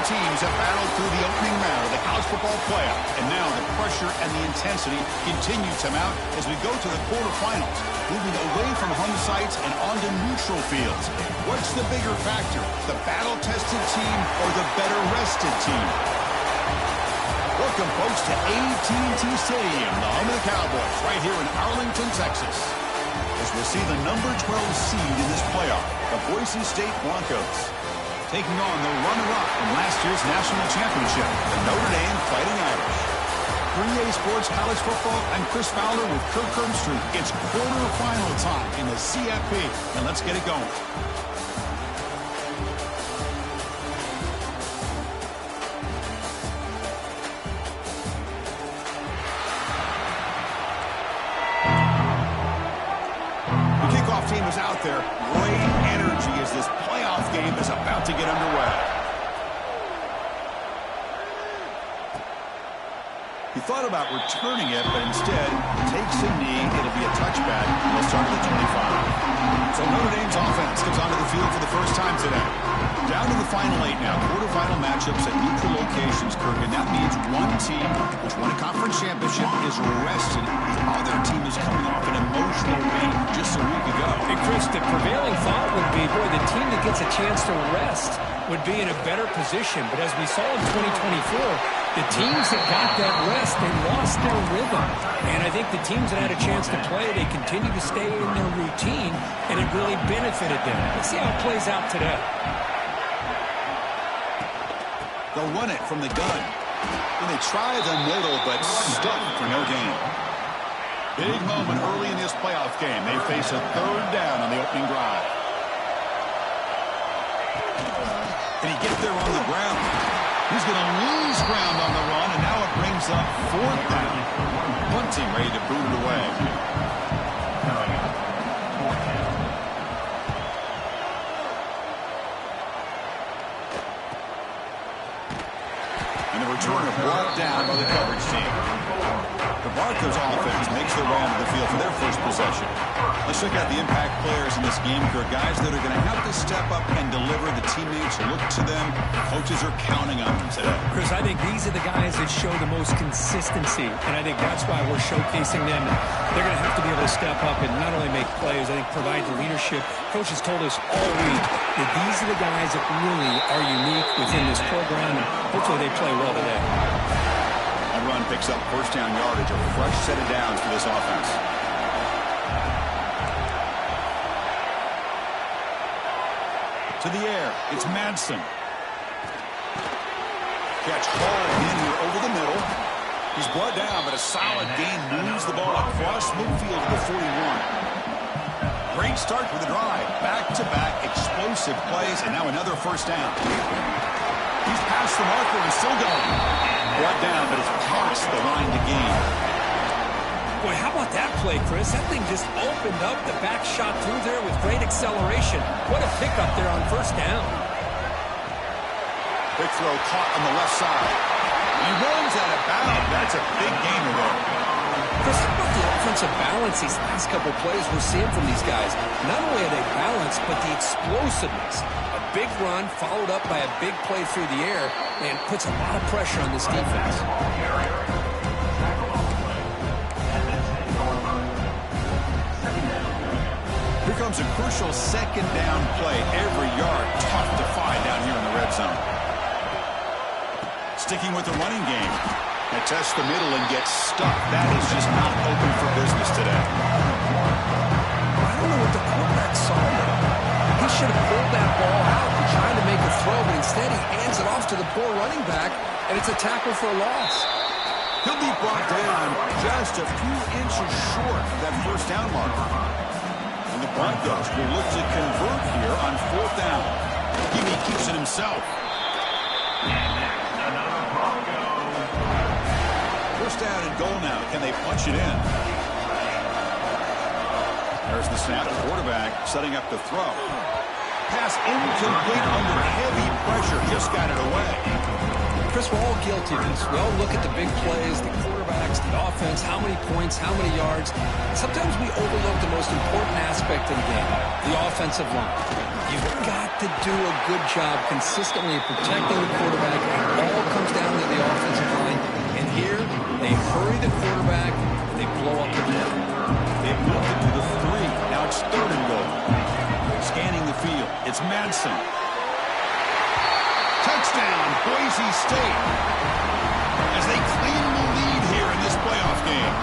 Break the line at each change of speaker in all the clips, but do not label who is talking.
teams have battled through the opening round of the college football playoff, and now the pressure and the intensity continue to mount as we go to the quarterfinals, moving away from home sites and onto neutral fields. What's the bigger factor, the battle-tested team or the better-rested team? Welcome, folks, to AT&T Stadium, the home of the Cowboys, right here in Arlington, Texas, as we'll see the number 12 seed in this playoff, the Boise State Broncos, taking on the runner-up from last year's national championship, the Notre Dame Fighting Irish. 3A Sports College Football, I'm Chris Fowler with Kirk Herbstreit. It's quarterfinal time in the CFP, and let's get it going. Team is out there. Great energy as this playoff game is about to get underway. He thought about returning it, but instead takes a knee. It'll be a touchback. He'll start at the 25. So Notre Dame's offense comes onto the field for the first time today. Down to the final 8 now. Quarterfinal matchups at neutral locations, Kirk, and that means one team which won a conference championship is rested. The other team is coming off an emotional win just a week ago.
And Chris, the prevailing thought would be, boy, the team that gets a chance to rest would be in a better position. But as we saw in 2024, the teams that got that rest, they lost their rhythm. And I think the teams that had a chance to play, they continue to stay in their routine, and it really benefited them. Let's see how it plays out today.
They'll run it from the gun. And they try the middle, but stuck for no gain. Big moment early in this playoff game. They face a third down on the opening drive. Can he get there on the ground? He's going to lose ground on the run, and now it brings up fourth down. One team ready to boot it away. And the returner brought down by the coverage team. The Broncos offense makes their way onto the field for their first possession. Let's check out the impact players in this game, Kirk. Guys that are going to have to step up and deliver. The teammates look to them. Coaches are counting on them today.
Chris, I think these are the guys that show the most consistency, and I think that's why we're showcasing them. They're going to have to be able to step up and not only make plays, I think provide the leadership. Coaches told us all week that these are the guys that really are unique within this program, and hopefully they play well today.
A run picks up first down yardage, a fresh set of downs for this offense. To the air, it's Madsen. Catch hauled in here over the middle. He's brought down, but a solid gain moves the ball across midfield to the 41. Great start for the drive. Back-to-back explosive plays, and now another first down. He's past the marker and still going. Brought down, but it's past the line to gain.
Boy, how about that play, Chris? That thing just opened up. The back shot through there with great acceleration. What a pickup there on first down.
Big throw caught on the left side. He runs out of bounds. That's a big gainer there.
Chris, how about the offensive balance these last couple plays we're seeing from these guys? Not only are they balanced, but the explosiveness. A big run followed up by a big play through the air and puts a lot of pressure on this defense.
Here comes a crucial second down play. Every yard tough to find down here in the red zone. Sticking with the running game. They test the middle and get stuck. That is just not open for business today.
I don't know what the quarterback saw there. He should have pulled that ball out and tried to make a throw, but instead he hands it off to the poor running back, and it's a tackle for a loss.
He'll be brought down just a few inches short of that first down marker. And the Broncos will look to convert here on fourth down. He keeps it himself. First down and goal now. Can they punch it in? There's the snap. The quarterback setting up the throw. Pass incomplete under heavy pressure. Just got it away.
Chris, we're all guilty of this. We all look at the big plays, the quarterbacks, the offense, how many points, how many yards. Sometimes we overlook the most important aspect of the game, the offensive line. You've got to do a good job consistently protecting the quarterback. It all comes down to the offensive line. And here, they hurry the quarterback, and they blow up the play.
They've moved it to the 3. Now it's 3rd and goal. Scanning the field. It's Madsen. Touchdown, Boise State. As they claim the lead here in this playoff game.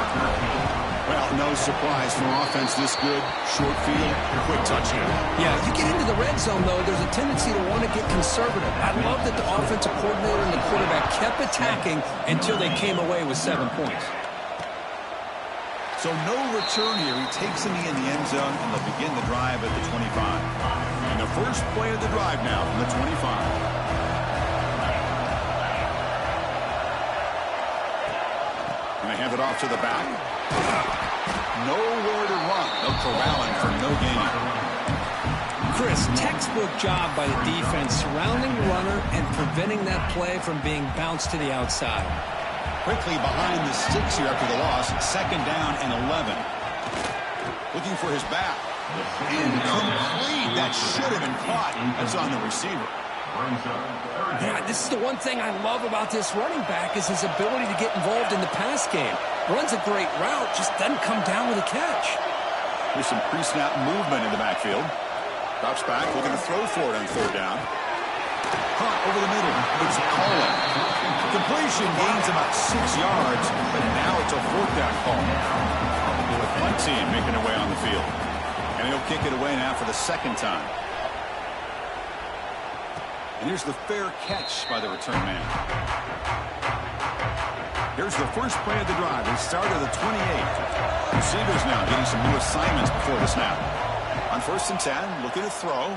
Well, no surprise for offense this good. Short field, quick touchdown.
Yeah, you get into the red zone, though, there's a tendency to want to get conservative. I love that the offensive coordinator and the quarterback kept attacking until they came away with 7 points.
So no return here. He takes in the end zone, and they'll begin the drive at the 25. And the first play of the drive now from the 25. And they hand it off to the back. Nowhere to run. They'll corral him for no gain.
Chris, textbook job by the defense surrounding the runner and preventing that play from being bounced to the outside.
Quickly behind the sticks here after the loss. 2nd down and 11. Looking for his back. Incomplete. That should have been caught. That's on the receiver.
Yeah, this is the one thing I love about this running back is his ability to get involved in the pass game. Runs a great route, just doesn't come down with a catch.
There's some pre-snap movement in the backfield. Drops back, looking to throw for it on 3rd down. Caught over the middle. It's Cullen. Completion gains about 6 yards, but now it's a 4th down call. With one team making their way on the field. And he'll kick it away now for the 2nd time. And here's the fair catch by the return man. Here's the first play of the drive. They start at the 28. Receivers now getting some new assignments before the snap. On 1st and 10, looking to throw.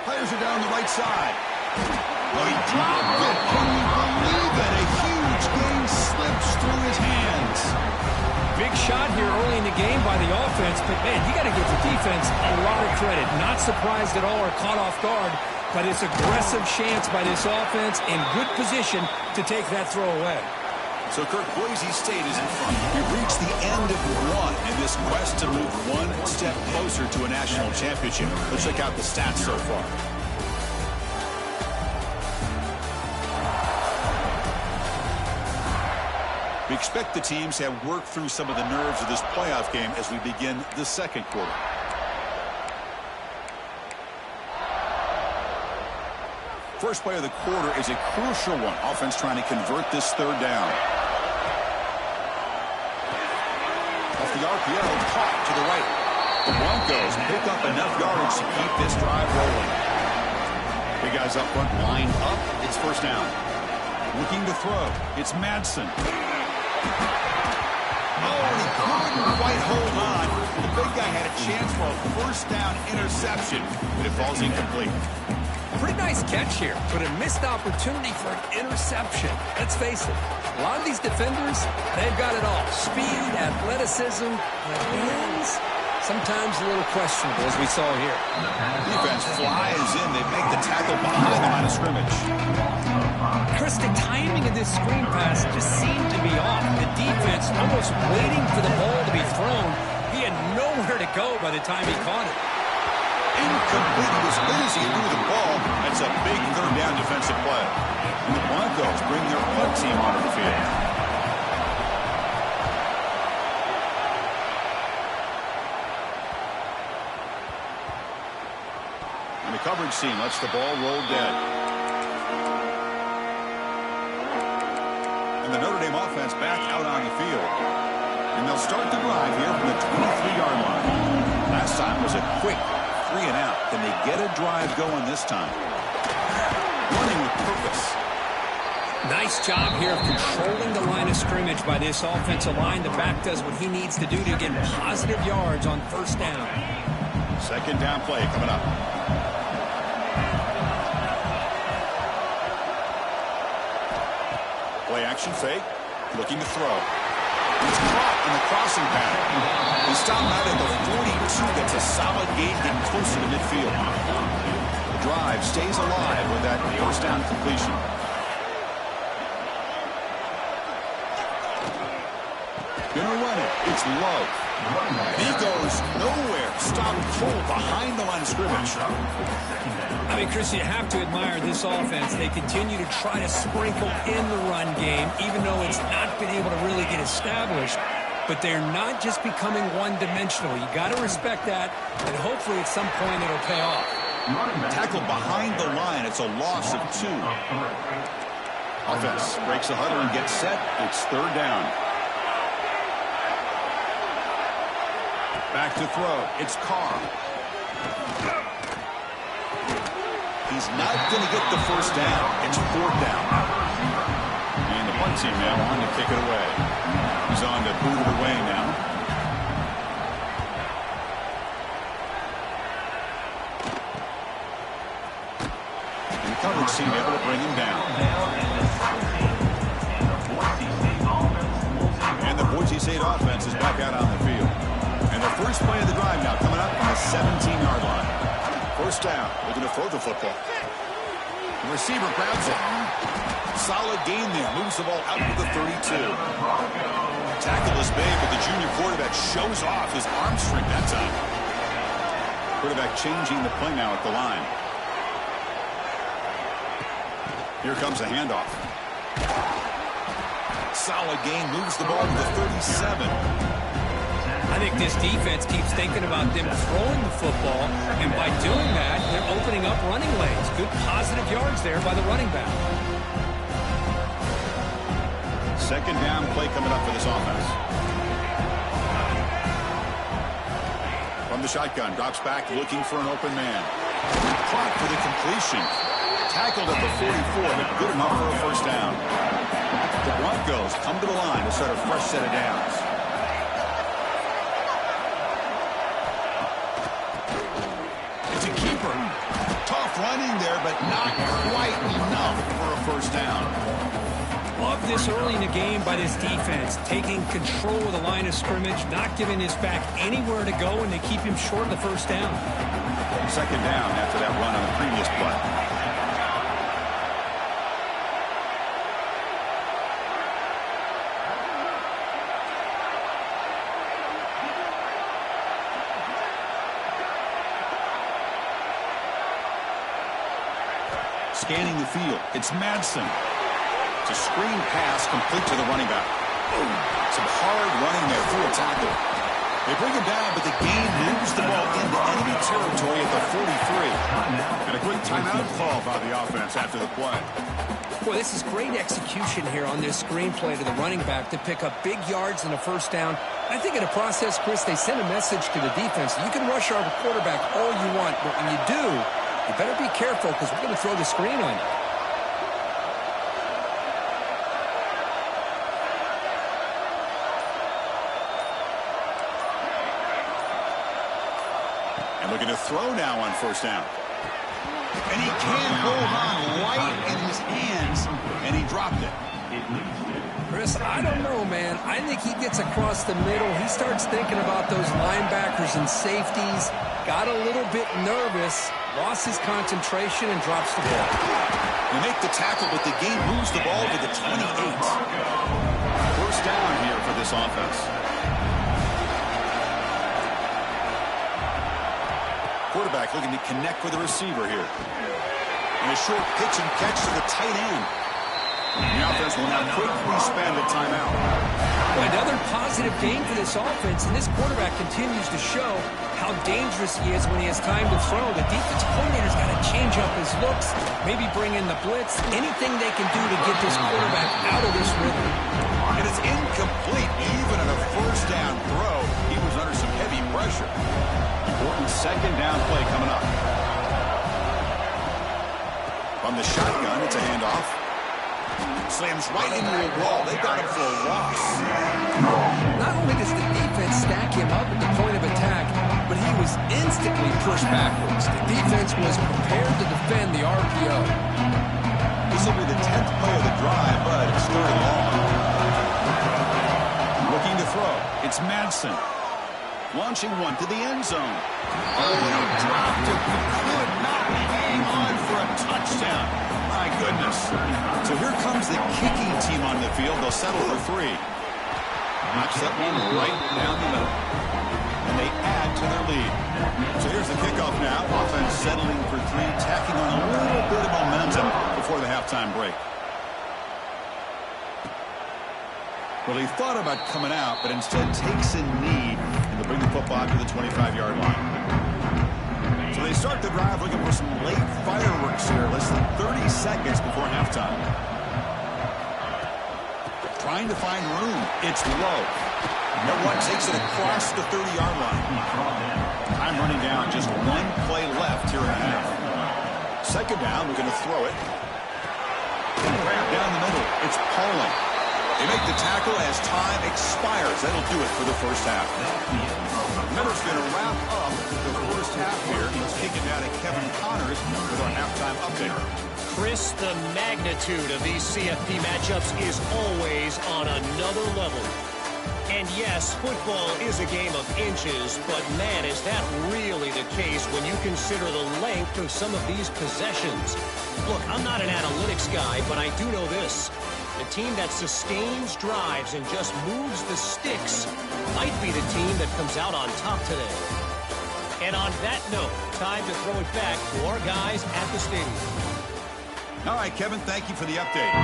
Players are down the right side. Oh, he dropped it. Can you believe it? A huge gain slips through his hands.
Big shot here early in the game by the offense, but, man, you got to give the defense a lot of credit. Not surprised at all or caught off guard, but it's aggressive chance by this offense in good position to take that throw away.
So, Kirk, Boise State is in front. We've reached the end of one in this quest to move one step closer to a national championship. Let's check out the stats so far. We expect the teams to have worked through some of the nerves of this playoff game as we begin the 2nd quarter. First play of the quarter is a crucial one. Offense trying to convert this 3rd down. Off the RPO, caught to the right. The Broncos pick up enough yardage to keep this drive rolling. Big guys up front, lined up. It's 1st down. Looking to throw. It's Madsen. Oh, and he couldn't quite hold on. The big guy had a chance for a 1st down interception, but it falls incomplete.
Pretty nice catch here, but a missed opportunity for an interception. Let's face it, a lot of these defenders, they've got it all. Speed, athleticism, but hands, sometimes a little questionable, as we saw here.
Defense flies in. They make the tackle behind the line of scrimmage.
Chris, the timing of this screen pass just seemed to be off. The defense almost waiting for the ball to be thrown. He had nowhere to go by the time he caught it.
Incomplete. As good as he threw the ball, that's a big 3rd down defensive play. And the Broncos bring their punt team onto the field. And the coverage team lets the ball roll dead. And the Notre Dame offense back out on the field. And they'll start the drive here from the 23-yard line. Last time was a quick 3 and out. Can they get a drive going this time? Running with purpose.
Nice job here of controlling the line of scrimmage by this offensive line. The back does what he needs to do to get positive yards on 1st down.
2nd down play coming up. Play action fake. Looking to throw. It's caught in the crossing path. He stopped out at the 42. That's a solid gain getting closer to midfield. The drive stays alive with that 1st down completion. Gonna run it. It's low. He goes nowhere. Stopped cold behind the line of scrimmage.
I mean, Chris, you have to admire this offense. They continue to try to sprinkle in the run game, even though it's not been able to really get established. But they're not just becoming one-dimensional. You got to respect that, and hopefully at some point it'll pay off.
Tackle behind the line. It's a loss of 2. Offense breaks the huddle and gets set. It's 3rd down. Back to throw. It's Carr. He's not going to get the first down. It's 4th down. And the punt team now on to kick it away. He's on to boot it away now. And the coverage team able to bring him down. And the Boise State offense is back out on the field. And the first play of the drive now coming up on the 17-yard line. First down. Looking to throw the football. The receiver grabs it. Solid gain there. Moves the ball out to the 32. Tackle is made, but the junior quarterback shows off his arm strength that time. Quarterback changing the play now at the line. Here comes a handoff. Solid gain. Moves the ball to the 37.
I think this defense keeps thinking about them throwing the football, and by doing that, they're opening up running lanes. Good positive yards there by the running back.
Second down play coming up for this offense. From the shotgun, drops back looking for an open man. Caught for the completion. Tackled at the 44, but good enough for a first down. The Broncos come to the line to start a fresh set of downs. Tough running there, but not quite enough for a first down.
Love this early in the game by this defense, taking control of the line of scrimmage, not giving his back anywhere to go, and they keep him short of the first down.
Second down after that run on the previous play. Scanning the field, it's Madsen. It's a screen pass complete to the running back. Some hard running there through a tackle. They bring him down, but the game moves the ball into enemy territory at the 43. And a quick timeout call by the offense after the play.
Boy, this is great execution here on this screen play to the running back to pick up big yards and a first down. I think in the process, Chris, they send a message to the defense. You can rush our quarterback all you want, but when you do, you better be careful because we're going to throw the screen on you.
And looking to throw now on first down. And he can't hold on right in his hands, and he dropped it.
Chris, I don't know, man. I think he gets across the middle. He starts thinking about those linebackers and safeties. Got a little bit nervous, lost his concentration, and drops the ball.
They make the tackle, but the game moves the ball to the 28. First down here for this offense. Quarterback looking to connect with the receiver here. And a short pitch and catch to the tight end. The offense will now quickly spend a timeout.
Another positive game for this offense, and this quarterback continues to show how dangerous he is when he has time to throw. The defense coordinator's got to change up his looks, maybe bring in the blitz, anything they can do to get this quarterback out of this rhythm.
And it's incomplete. Even on a first down throw, he was under some heavy pressure. Important second down play coming up. From the shotgun, it's a handoff. Slams right into a wall. They got him for a loss.
Not only does the defense stack him up at the point of attack, but he was instantly pushed backwards. The defense was prepared to defend the RPO.
This will be the 10th play of the drive, but it's third long. Looking to throw. It's Madsen. Launching one to the end zone. Oh, he dropped it. He could not hang on for a touchdown. My goodness. So here comes the kicking team on the field. They'll settle for 3. Knocks that one right down the middle. And they add to their lead. So here's the kickoff now. Offense settling for three, tacking on a little bit of momentum before the halftime break. Well, he thought about coming out, but instead takes a knee and to bring the football to the 25-yard line. So they start the drive looking for some late fireworks here, less than 30 seconds before halftime. Trying to find room. It's low. Everyone takes it across the 30-yard line. Time running down. Just one play left here in the half. Second down. We're going to throw it. Down the middle. It's Pauling. They make the tackle as time expires. That'll do it for the first half. Miller's going to wrap up the first half here. Let's kick it down to Kevin Connors with our halftime update.
Chris, the magnitude of these CFP matchups is always on another level. And yes, football is a game of inches, but man, is that really the case when you consider the length of some of these possessions. Look, I'm not an analytics guy, but I do know this. The team that sustains drives and just moves the sticks might be the team that comes out on top today. And on that note, time to throw it back to our guys at the stadium.
All right, Kevin, thank you for the update.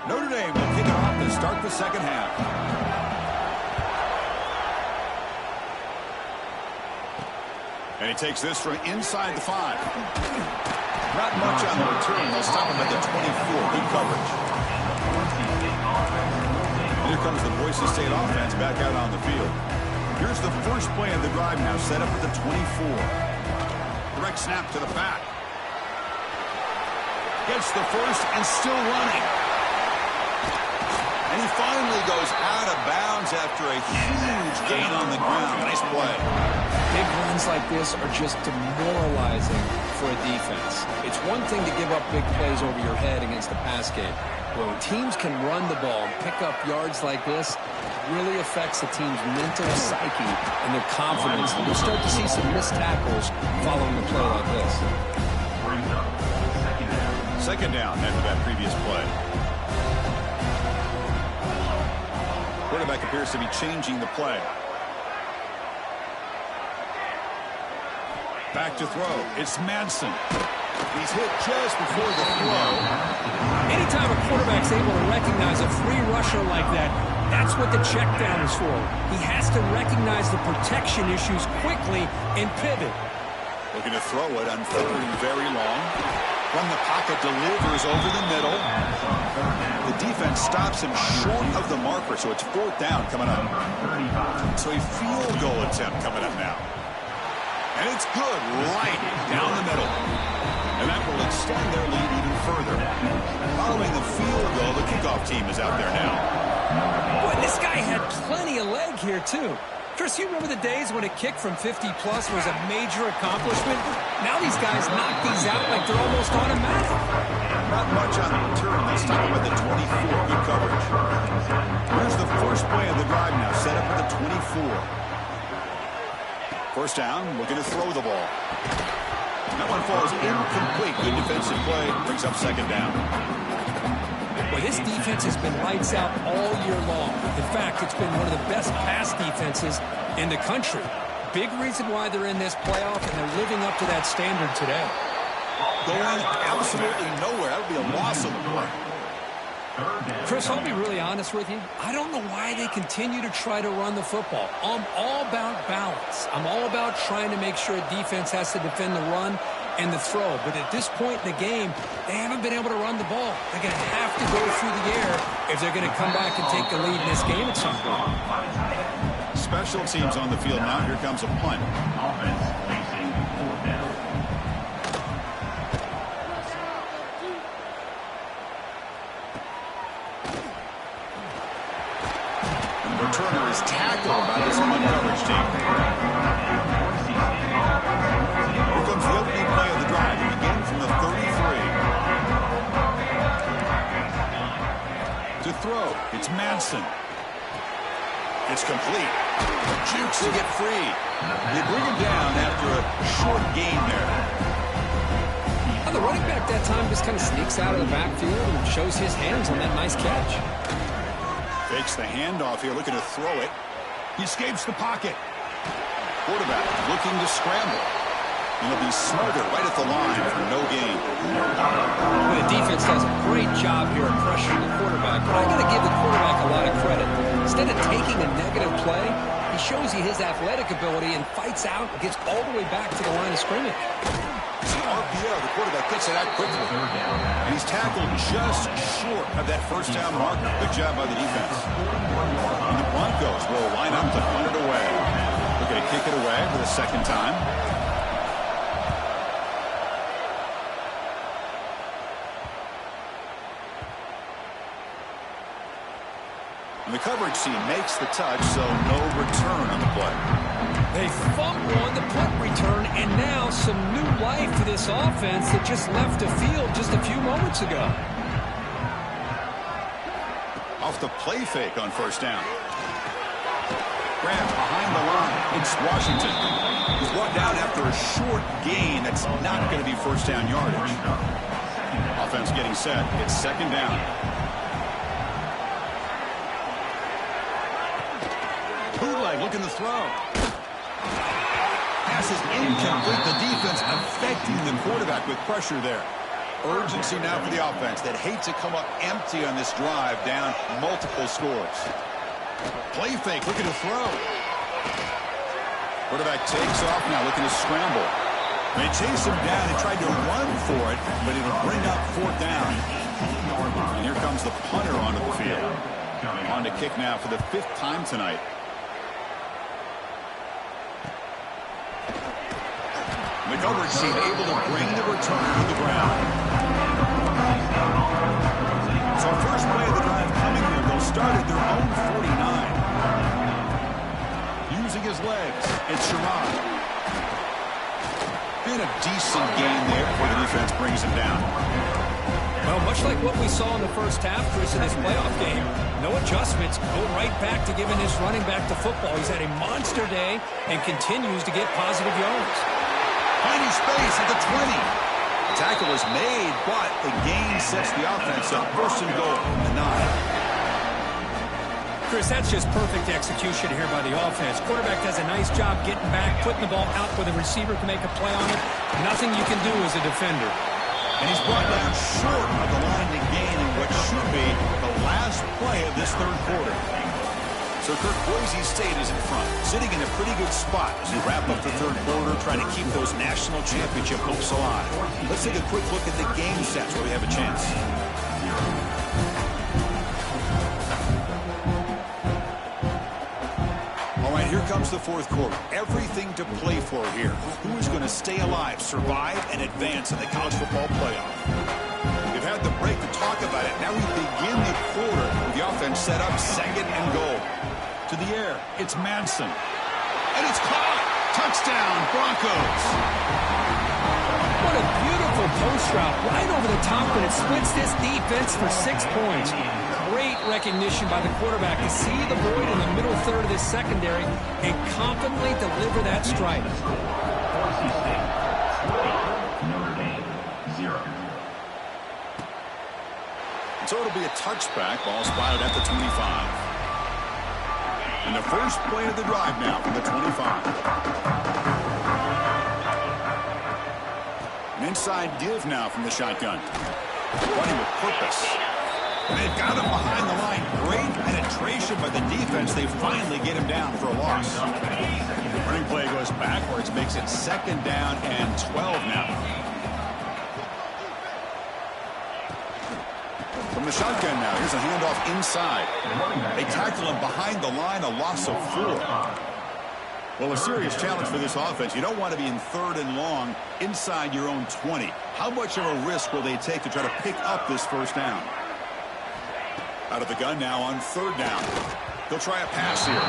Notre Dame will kick it off to start the second half. And he takes this from inside the 5. Not much on the return. They'll stop him at the 24. Good coverage. Here comes the Boise State offense back out on the field. Here's the first play of the drive now, set up at the 24. Direct snap to the back. Gets the first and still running. And he finally goes out of bounds after a huge gain on the ground. Nice play.
Big runs like this are just demoralizing for a defense. It's one thing to give up big plays over your head against the pass game. When teams can run the ball and pick up yards like this, it really affects the team's mental psyche and their confidence. And you'll start to see some missed tackles following a play like this.
Second down after that previous play. Quarterback appears to be changing the play. Back to throw. It's Manson. He's hit just before the throw.
Anytime a quarterback's able to recognize a free rusher like that, that's what the check down is for. He has to recognize the protection issues quickly and pivot.
Looking to throw it on third and very long. From the pocket, delivers over the middle. The defense stops him short of the marker, so it's fourth down coming up. So a field goal attempt coming up now. And it's good, right down the middle. And that will extend their lead even further. Following the field goal, the kickoff team is out there now.
Boy, this guy had plenty of leg here, too. Chris, you remember the days when a kick from 50-plus was a major accomplishment? Now these guys knock these out like they're almost automatic.
Not much on the return. They stop him at the 24. Good coverage. Here's the first play of the drive now, set up at the 24. First down, looking to throw the ball. That one falls incomplete. Good defensive play. Brings up second down.
Well, this defense has been lights out all year long. In fact, it's been one of the best pass defenses in the country. Big reason why they're in this playoff, and they're living up to that standard today.
Going absolutely nowhere. That would be a loss of the play.
Chris, I'll be really honest with you. I don't know why they continue to try to run the football. I'm all about balance. I'm all about trying to make sure a defense has to defend the run and the throw. But at this point in the game, they haven't been able to run the ball. They're going to have to go through the air if they're going to come back and take the lead in this game at some point.
Special teams on the field now. Here comes a punt. Turner is tackled by this punt coverage team. Here comes the opening play of the drive. It begins from the 33. To throw, it's Manson. It's complete. Jukes to get free. They bring him down after a short gain there.
The running back that time just kind of sneaks out of the backfield and shows his hands on that nice catch.
Fakes the handoff here, looking to throw it. He escapes the pocket. Quarterback looking to scramble. And he'll be smothered right at the line for no gain.
The defense does a great job here of pressuring the quarterback, but I got to give the quarterback a lot of credit. Instead of taking a negative play, he shows you his athletic ability and fights out and gets all the way back to the line of scrimmage.
See RPO, the quarterback gets it out quickly. And he's tackled just short of that first down marker. Good job by the defense. And the Broncos will line up to punt it away. Looking to kick it away for the second time. And the coverage team makes the touch, so no return on the play.
They fumble on the punt return, and now some new life for this offense that just left the field just a few moments ago.
Off the play fake on first down. Graham behind the line. It's Washington. He's brought down after a short gain that's not going to be first down yardage. Offense getting set. It's second down. Bootleg looking to throw. Pass is incomplete. The defense affecting the quarterback with pressure there. Urgency now for the offense that hates to come up empty on this drive, down multiple scores. Play fake, looking to throw. Quarterback takes off now, looking to scramble. They chase him down and tried to run for it, but it'll bring up fourth down. And here comes the punter onto the field. On to kick now for the 5th time tonight. The coverage team able to bring the return to the ground. So first play of the drive coming here. They'll start at their own 49. Using his legs, it's Sherrod. Been a decent game there before the defense brings him down.
Well, much like what we saw in the first half, Chris, in this playoff game, no adjustments, go right back to giving this running back to football. He's had a monster day and continues to get positive yards.
Finding space at the 20. Tackle is made, but the gain sets the offense up. First and goal, the 9.
Chris, that's just perfect execution here by the offense. Quarterback does a nice job getting back, putting the ball out where the receiver can make a play on it. Nothing you can do as a defender.
And he's brought down short of the line to gain in what should be the last play of this third quarter. So Kirk, Boise State is in front, sitting in a pretty good spot as we wrap up the third quarter, trying to keep those national championship hopes alive. Let's take a quick look at the game sets where we have a chance. All right, here comes the fourth quarter. Everything to play for here. Who is going to stay alive, survive, and advance in the college football playoff? We've had the break to talk about it. Now we begin the quarter with the offense set up, second and goal. To the air, it's Madsen. And it's caught. Touchdown, Broncos.
What a beautiful post route right over the top, and it splits this defense for 6 points. Great recognition by the quarterback to see the void in the middle third of this secondary and confidently deliver that strike.
So it'll be a touchback. Ball spotted at the 25. And the first play of the drive now from the 25. An inside give now from the shotgun. Running with purpose. And they've got him behind the line. Great penetration by the defense. They finally get him down for a loss. The running play goes backwards, makes it second down and 12 now. From the shotgun now, here's a handoff inside. They tackle him behind the line, a loss of 4. Well, a serious challenge for this offense. You don't want to be in third and long inside your own 20. How much of a risk will they take to try to pick up this first down? Out of the gun now on third down. They'll try a pass here.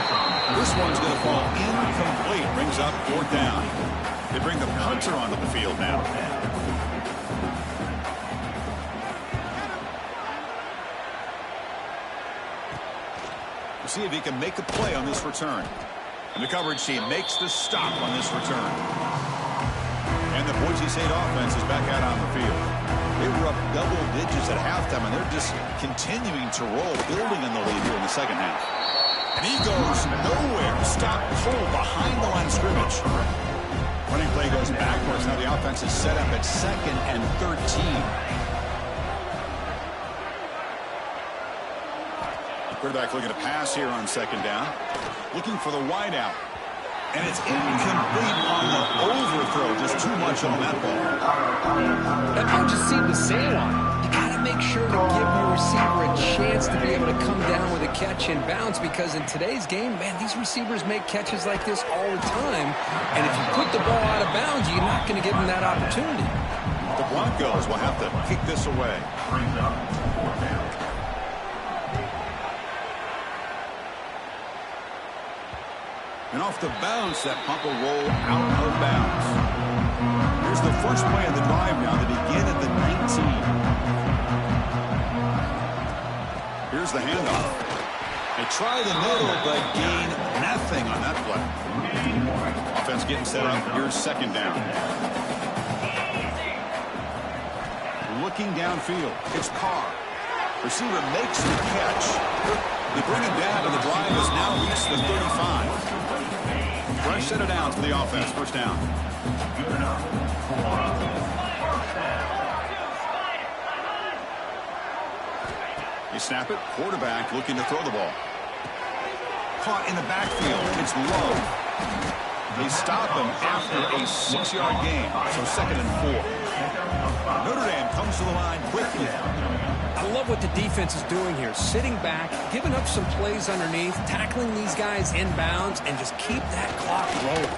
This one's going to fall incomplete. Brings up fourth down. They bring the punter onto the field now. See if he can make a play on this return. And the coverage team makes the stop on this return. And the Boise State offense is back out on the field. They were up double digits at halftime, and they're just continuing to roll, building on the lead here in the second half. And he goes nowhere. Stop cold behind the line of scrimmage. Running play goes backwards. Now the offense is set up at 2nd and 13. Quarterback looking to pass here on 2nd down. Looking for the wide out. And it's incomplete on the overthrow. Just too much on that ball.
That ball just seemed to sail on him. You got to make sure to give your receiver a chance to be able to come down with a catch and bounce, because in today's game, man, these receivers make catches like this all the time. And if you put the ball out of bounds, you're not going to give them that opportunity.
The Broncos will have to kick this away. And off the bounce, that pump will roll out of bounds. Here's the first play of the drive now. They begin at the 19. Here's the handoff. They try the middle, but gain nothing on that play. Offense getting set up. Here's 2nd down. Looking downfield. It's Carr. Receiver makes the catch. They bring him down, and the drive has now reached the 35. Fresh set of downs for the offense. First down. You snap it. Quarterback looking to throw the ball. Caught in the backfield. It's low. They stop him after a 6-yard gain. So 2nd and 4. Notre Dame comes to the line quickly.
I love what the defense is doing here. Sitting back, giving up some plays underneath, tackling these guys inbounds, and just keep that clock rolling.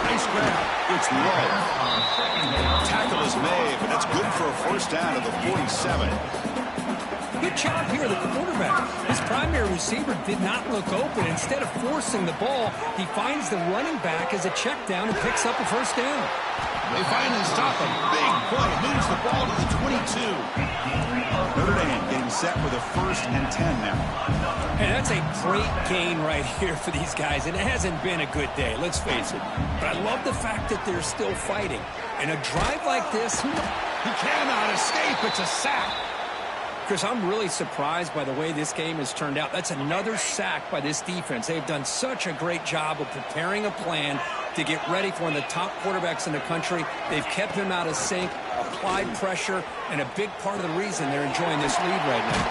Nice grab. It's low. Tackle is made, but that's good for a first down to the 47.
Good job here, the quarterback. His primary receiver did not look open. Instead of forcing the ball, he finds the running back as a check down and picks up a first down.
They finally stop him. Big play. Moves the ball to the 22. Notre Dame getting set with a 1st and 10 now.
And that's a great gain right here for these guys. And it hasn't been a good day, let's face it. But I love the fact that they're still fighting. And a drive like this,
he cannot escape. It's a sack.
Chris, I'm really surprised by the way this game has turned out. That's another sack by this defense. They've done such a great job of preparing a plan to get ready for one of the top quarterbacks in the country. They've kept him out of sync, applied pressure, and a big part of the reason they're enjoying this lead right now.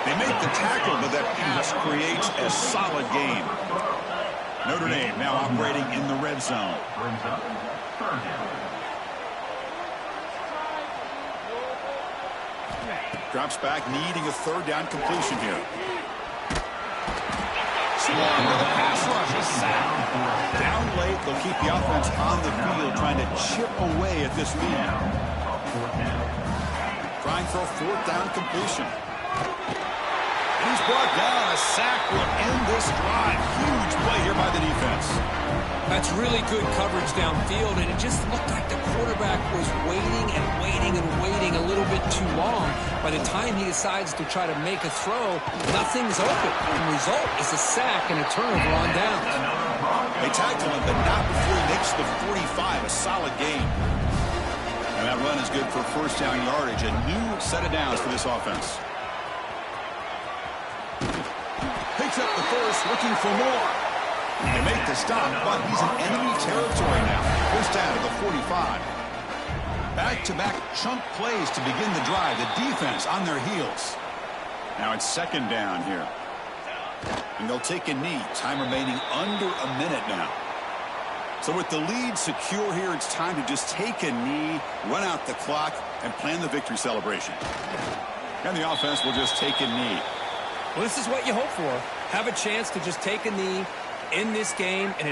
They make the tackle, but that pass creates a solid game. Notre Dame now operating in the red zone. Drops back, needing a 3rd down completion here. Swung to the pass rush, a sack. Down late, they'll keep the offense on the field, trying to chip away at this lead. Trying for a 4th down completion. And he's brought down. A sack will end this drive. Huge play here by the defense.
That's really good coverage downfield, and it just looked like the quarterback was waiting and waiting and waiting a little bit too long. By the time he decides to try to make a throw, nothing's open. The result is a sack and a turnover on downs.
They tackle him, but not before he makes the 45. A solid gain. And that run is good for 1st down yardage. A new set of downs for this offense. Picks up the first, looking for more. They make the stop, but he's in enemy territory now. First down to the 45. Back-to-back chunk plays to begin the drive. The defense on their heels. Now it's 2nd down here. And they'll take a knee. Time remaining under a minute now. So with the lead secure here, it's time to just take a knee, run out the clock, and plan the victory celebration. And the offense will just take a knee.
Well, this is what you hope for. Have a chance to just take a knee in this game and